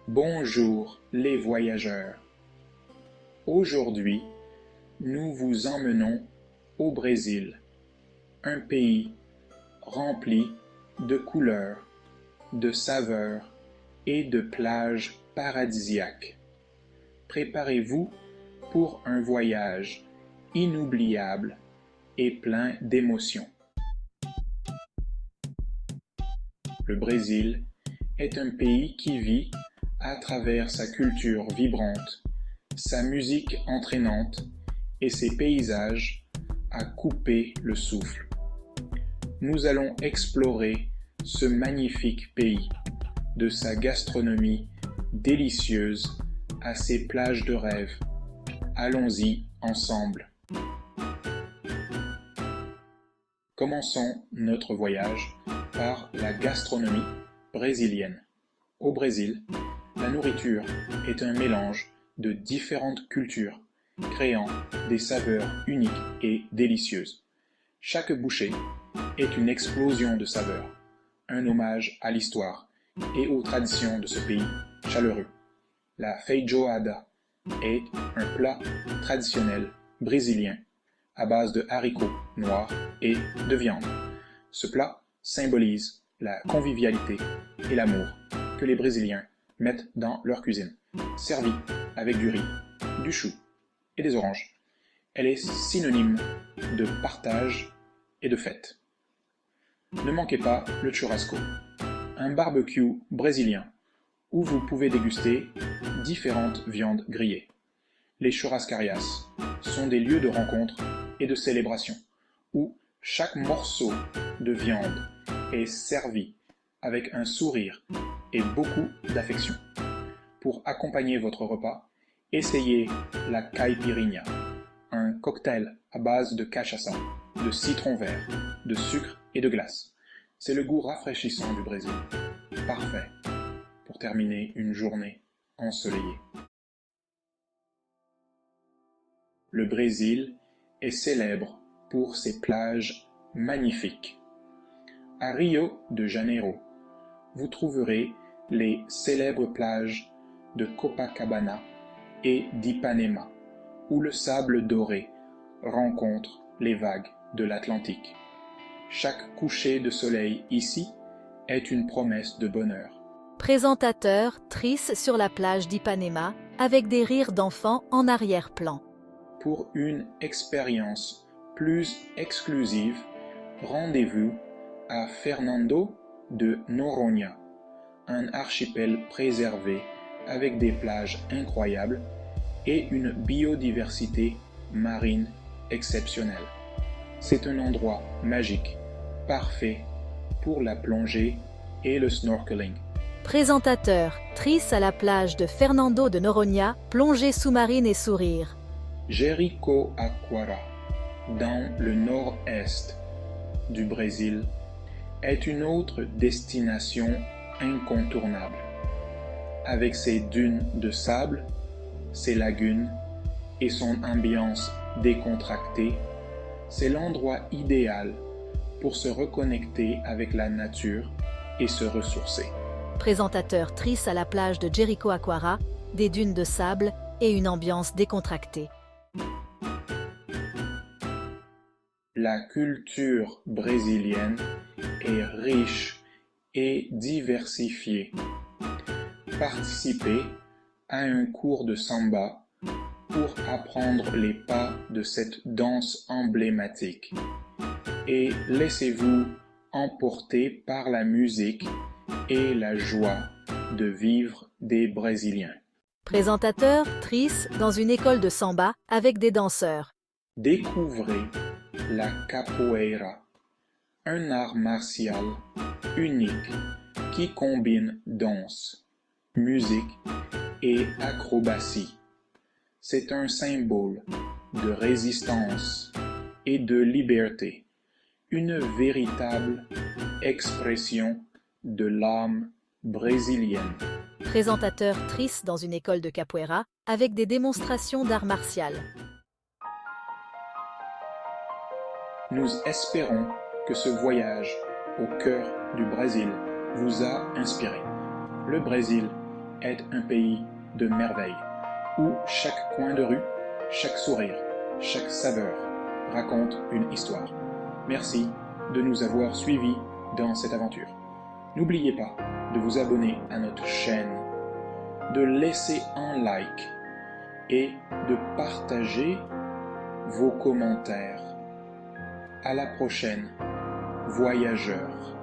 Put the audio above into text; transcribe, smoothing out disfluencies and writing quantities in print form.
Bonjour les voyageurs. Aujourd'hui, nous vous emmenons au Brésil, un pays rempli de couleurs, de saveurs et de plages paradisiaques. Préparez-vous pour un voyage inoubliable et plein d'émotions. Le Brésil est un pays qui vit à travers sa culture vibrante, sa musique entraînante et ses paysages à couper le souffle. Nous allons explorer ce magnifique pays, de sa gastronomie délicieuse à ses plages de rêve. Allons-y ensemble. Commençons notre voyage par la gastronomie brésilienne. Au Brésil, la nourriture est un mélange de différentes cultures, créant des saveurs uniques et délicieuses. Chaque bouchée est une explosion de saveurs, un hommage à l'histoire et aux traditions de ce pays chaleureux. La feijoada est un plat traditionnel brésilien à base de haricots noirs et de viande. Ce plat symbolise la convivialité et l'amour que les Brésiliens mettent dans leur cuisine. Servie avec du riz, du chou et des oranges, elle est synonyme de partage et de fête. Ne manquez pas le churrasco, un barbecue brésilien où vous pouvez déguster différentes viandes grillées. Les churrascarias sont des lieux de rencontre et de célébration où chaque morceau de viande est servi avec un sourire et beaucoup d'affection. Pour accompagner votre repas, essayez la caipirinha, un cocktail à base de cachaça, de citron vert, de sucre et de glace. C'est le goût rafraîchissant du Brésil, parfait pour terminer une journée ensoleillée. Le Brésil est célèbre pour ses plages magnifiques. À Rio de Janeiro, vous trouverez les célèbres plages de Copacabana et d'Ipanema, où le sable doré rencontre les vagues de l'Atlantique. Chaque coucher de soleil ici est une promesse de bonheur. Présentateur triste sur la plage d'Ipanema, avec des rires d'enfants en arrière-plan. Pour une expérience plus exclusive, rendez-vous à Fernando de Noronha, un archipel préservé avec des plages incroyables et une biodiversité marine exceptionnelle. C'est un endroit magique, parfait pour la plongée et le snorkeling. Présentateur triste à la plage de Fernando de Noronha, plongée sous-marine et sourire. Jericoacoara, dans le nord-est du Brésil, est une autre destination incontournable. Avec ses dunes de sable, ses lagunes et son ambiance décontractée, c'est l'endroit idéal pour se reconnecter avec la nature et se ressourcer. Présentateur triste à la plage de Jericoacoara, des dunes de sable et une ambiance décontractée. La culture brésilienne est riche et diversifiée. Participez à un cours de samba pour apprendre les pas de cette danse emblématique et laissez-vous emporter par la musique et la joie de vivre des Brésiliens. Présentateur triste dans une école de samba avec des danseurs. Découvrez la capoeira, un art martial unique qui combine danse, musique et acrobatie. C'est un symbole de résistance et de liberté, une véritable expression de l'âme brésilienne. Présentateur triste dans une école de capoeira avec des démonstrations d'art martial. Nous espérons que ce voyage au cœur du Brésil vous a inspiré. Le Brésil est un pays de merveilles, où chaque coin de rue, chaque sourire, chaque saveur raconte une histoire. Merci de nous avoir suivis dans cette aventure. N'oubliez pas de vous abonner à notre chaîne, de laisser un like et de partager vos commentaires. À la prochaine, voyageurs.